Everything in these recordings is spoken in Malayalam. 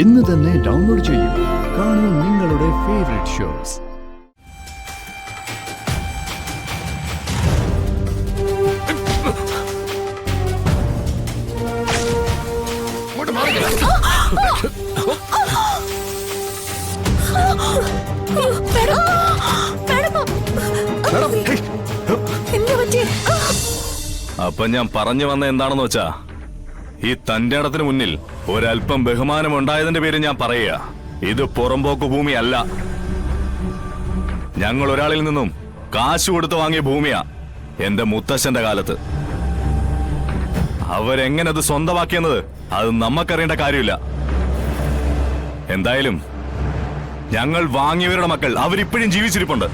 ഇന്ന് തന്നെ ഡൗൺലോഡ് ചെയ്യൂ. കാണൂ നിങ്ങളുടെ ഫേവറേറ്റ് ഷോസ്. അപ്പൊ ഞാൻ പറഞ്ഞു വന്ന എന്താണെന്ന് വെച്ചാ, ഈ തന്റെ ഇടത്തിന് മുന്നിൽ ഒരല്പം ബഹുമാനം ഉണ്ടായതിന്റെ പേര് ഞാൻ പറയുക. ഇത് പുറമ്പോക്ക് ഭൂമിയല്ല. ഞങ്ങൾ ഒരാളിൽ നിന്നും കാശ് കൊടുത്ത് വാങ്ങിയ ഭൂമിയാ. എന്റെ മുത്തശ്ശന്റെ കാലത്ത് അവരെങ്ങനെ അത് സ്വന്തമാക്കിയെന്നത് അത് നമ്മക്കറിയേണ്ട കാര്യമില്ല. എന്തായാലും ഞങ്ങൾ വാങ്ങിയവരുടെ മക്കൾ അവരിപ്പോഴും ജീവിച്ചിരിപ്പുണ്ട്.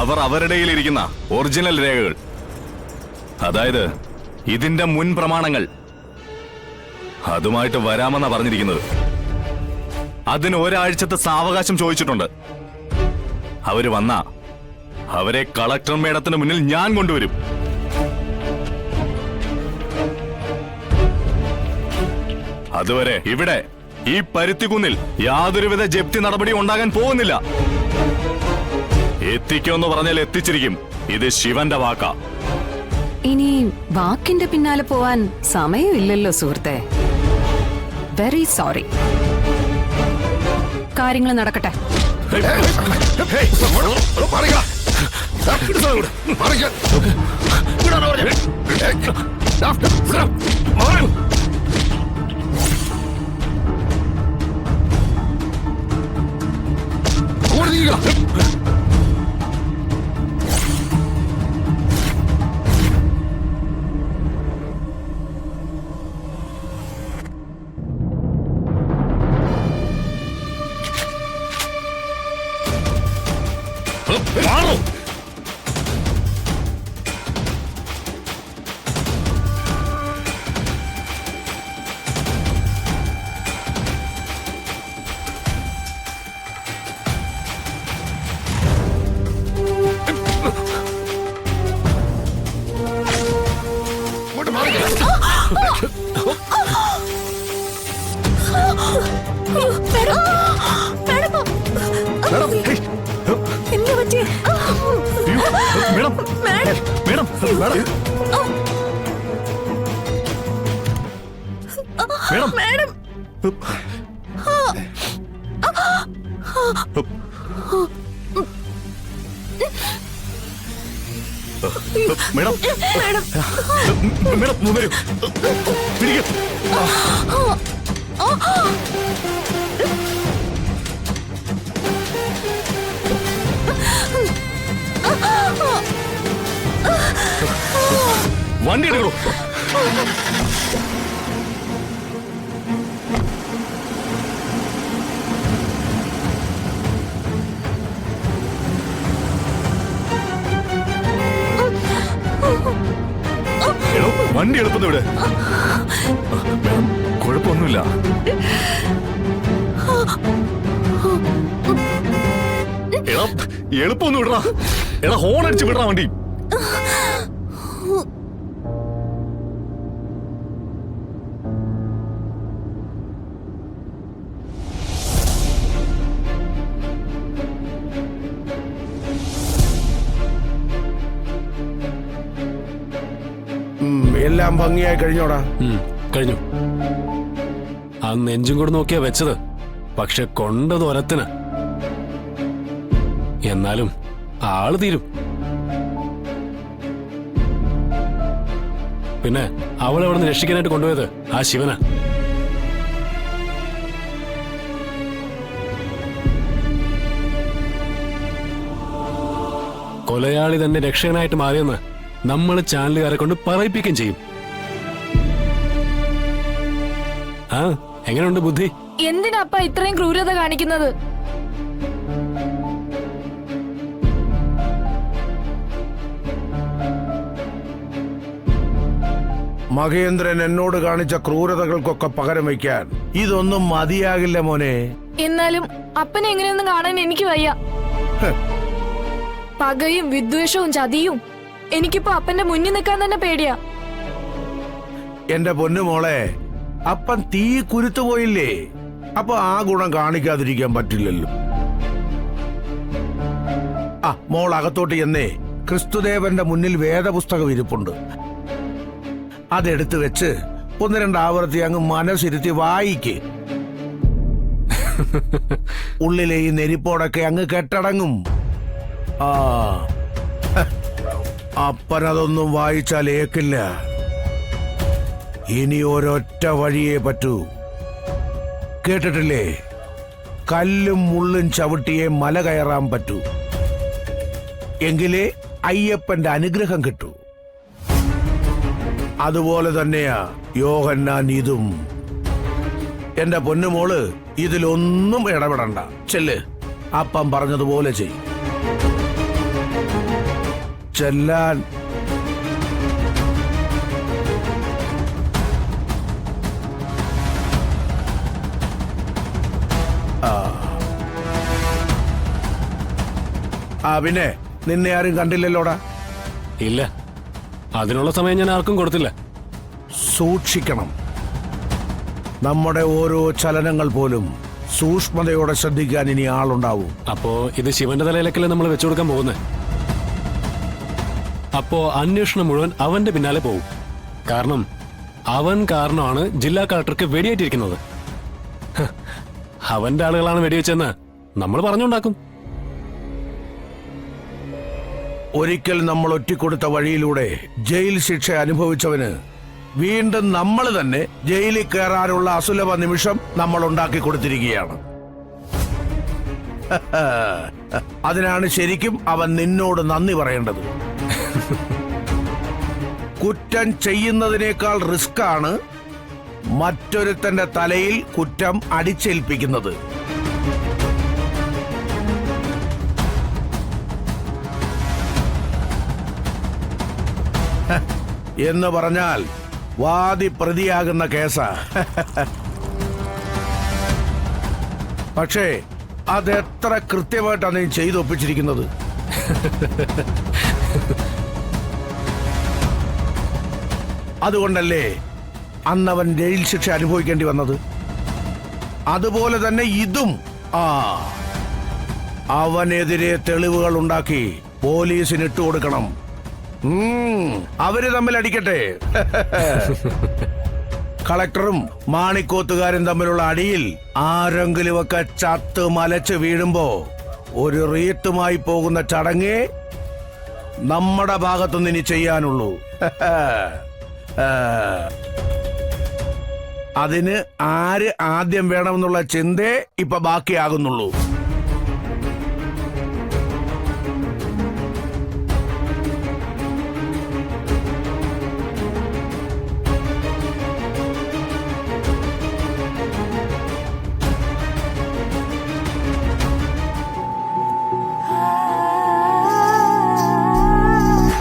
അവർ അവരുടെ ഇരിക്കുന്ന ഒറിജിനൽ രേഖകൾ, അതായത് ഇതിന്റെ മുൻ പ്രമാണങ്ങൾ, അതുമായിട്ട് വരാമെന്നാ പറഞ്ഞിരിക്കുന്നത്. അതിന് ഒരാഴ്ചത്തെ സാവകാശം ചോദിച്ചിട്ടുണ്ട്. അവര് വന്നാ അവരെ കളക്ടർ മേഡത്തിന് മുന്നിൽ ഞാൻ കൊണ്ടുവരും. അതുവരെ ഇവിടെ ഈ പരുത്തിക്കുന്നിൽ യാതൊരുവിധ ജപ്തി നടപടി ഉണ്ടാകാൻ പോകുന്നില്ല. എത്തിക്കുമെന്ന് പറഞ്ഞാൽ എത്തിച്ചിരിക്കും. ഇത് ശിവന്റെ വാക്കാ. ഇനി വാക്കിന്റെ പിന്നാലെ പോവാൻ സമയമില്ലല്ലോ സുഹൃത്തെ. Very sorry. കാര്യങ്ങൾ നടക്കട്ടെ. വണ്ടി എടുക്കണോ? വണ്ടി എളുപ്പം ഇവിടെ. കുഴപ്പമൊന്നുമില്ല. എളുപ്പമൊന്നും വിടറാ. എടാ ഹോൺ അടിച്ച് വിടറാ വണ്ടി. എല്ലാം ഭംഗിയായി കഴിഞ്ഞോടാ? കഴിഞ്ഞു. ആ നെഞ്ചും കൂടെ നോക്കിയാ വെച്ചത്, പക്ഷെ കൊണ്ടത് ഒരത്തിന്. എന്നാലും ആള് തീരും. പിന്നെ അവളെ അവിടെ നിന്ന് രക്ഷിക്കാനായിട്ട് കൊണ്ടുപോയത് ആ ശിവനാ. കൊലയാളി തന്നെ രക്ഷകനായിട്ട് മാറിയെന്ന് നമ്മൾ ചാനലുകാരെ കൊണ്ട് പറയിപ്പിക്കുകയും ചെയ്യും. ആ എങ്ങനെയുണ്ട് ബുദ്ധി? എന്തിനാപ്പ ഇത്രയും ക്രൂരത കാണിക്കുന്നത്? മഹേന്ദ്രൻ എന്നോട് കാണിച്ച ക്രൂരതകൾക്കൊക്കെ പകരം വയ്ക്കാൻ ഇതൊന്നും മതിയാകില്ല മോനെ. എന്നാലും അപ്പനെ എങ്ങനെയൊന്നും കാണാൻ എനിക്ക് വയ്യ. പകയും വിദ്വേഷവും ചതിയും. എനിക്കിപ്പോ അപ്പന്റെ മുന്നിൽ നിൽക്കാൻ തന്നെ പേടിയാ. എന്റെ പൊന്നുമോളെ, അപ്പൻ തീ കുരുത്തു പോയില്ലേ? അപ്പൊ ആ ഗുണം കാണിക്കാതിരിക്കാൻ പറ്റില്ലല്ലോ. ആ മോൾ അകത്തോട്ട് ചെന്നേ, ക്രിസ്തുദേവന്റെ മുന്നിൽ വേദപുസ്തകം ഇരിപ്പുണ്ട്. അതെടുത്ത് വെച്ച് 1-2 ആവർത്തി അങ്ങ് മനസ്സിരുത്തി വായിക്ക്. ഉള്ളിലെ ഈ നെരിപ്പോടൊക്കെ അങ്ങ് കെട്ടടങ്ങും. ആ അപ്പനതൊന്നും വായിച്ചാൽ ഏക്കില്ല. ഇനി ഒരൊറ്റ വഴിയേ പറ്റൂ. കേട്ടിട്ടില്ലേ, കല്ലും മുള്ളും ചവിട്ടിയേ മല കയറാൻ പറ്റൂ. എങ്കിലേ അയ്യപ്പന്റെ അനുഗ്രഹം കിട്ടൂ. അതുപോലെ തന്നെയാ യോഹന്നാൻ ഇതും. എന്റെ പൊന്നുമോള് ഇതിലൊന്നും ഇടപെടണ്ട. ചെല്ല്, അപ്പം പറഞ്ഞതുപോലെ ചെയ്. ചെല്ലാൻ. പിന്നെ നിന്നെ ആരും കണ്ടില്ലല്ലോടാ? ഇല്ല, അതിനുള്ള സമയം ഞാൻ ആർക്കും കൊടുത്തില്ല. സൂക്ഷിക്കണം. നമ്മുടെ ഓരോ ചലനങ്ങൾ പോലും സൂക്ഷ്മതയോടെ ശ്രദ്ധിക്കാൻ ഇനി ആളുണ്ടാവും. അപ്പോ ഇത് ശിവന്റെ തലയിലേക്കല്ലേ നമ്മൾ വെച്ചുകൊടുക്കാൻ പോകുന്നത്? അപ്പോ അന്വേഷണം മുഴുവൻ അവന്റെ പിന്നാലെ പോകും. കാരണം അവൻ കാരണമാണ് ജില്ലാ കളക്ടർക്ക് വെടിയേറ്റിരിക്കുന്നത്. ഹ്, അവന്റെ ആളുകളാണ് വെടിവെച്ചെന്ന് നമ്മൾ പറഞ്ഞുണ്ടാക്കും. ഒരിക്കൽ നമ്മൾ ഒറ്റിക്കൊടുത്ത വഴിയിലൂടെ ജയിൽ ശിക്ഷ അനുഭവിച്ചവന് വീണ്ടും നമ്മൾ തന്നെ ജയിലിൽ കയറാനുള്ള അസുലഭ നിമിഷം നമ്മൾ ഉണ്ടാക്കി കൊടുത്തിരിക്കുകയാണ്. അതിനാണ് ശരിക്കും അവൻ നിന്നോട് നന്ദി പറയേണ്ടത്. കുറ്റം ചെയ്യുന്നതിനേക്കാൾ റിസ്ക് ആണ് മറ്റൊരുത്തന്റെ തലയിൽ കുറ്റം അടിച്ചേൽപ്പിക്കുന്നത്. എന്ന് പറഞ്ഞാൽ വാദി പ്രതിയാകുന്ന കേസാ. പക്ഷേ അതെത്ര കൃത്യമായിട്ടാണ് നീ ചെയ്തൊപ്പിച്ചിരിക്കുന്നത്. അതുകൊണ്ടല്ലേ അന്നവൻ ജയിൽ ശിക്ഷ അനുഭവിക്കേണ്ടി വന്നത്. അതുപോലെ തന്നെ ഇതും. അവനെതിരെ തെളിവുകൾ ഉണ്ടാക്കി പോലീസിന് ഇട്ടുകൊടുക്കണം. അവര് തമ്മിൽ അടിക്കട്ടെ. കളക്ടറും മാണിക്കോത്തുകാരും തമ്മിലുള്ള അടിയിൽ ആരെങ്കിലുമൊക്കെ ചത്ത് മലച്ച് വീഴുമ്പോ ഒരു റീത്തുമായി പോകുന്ന ചടങ്ങേ നമ്മുടെ ഭാഗത്തുനിന്ന് ഇനി ചെയ്യാനുള്ളൂ. അതിന് ആര് ആദ്യം വേണമെന്നുള്ള ചിന്തേ ഇപ്പൊ ബാക്കിയാകുന്നുള്ളൂ.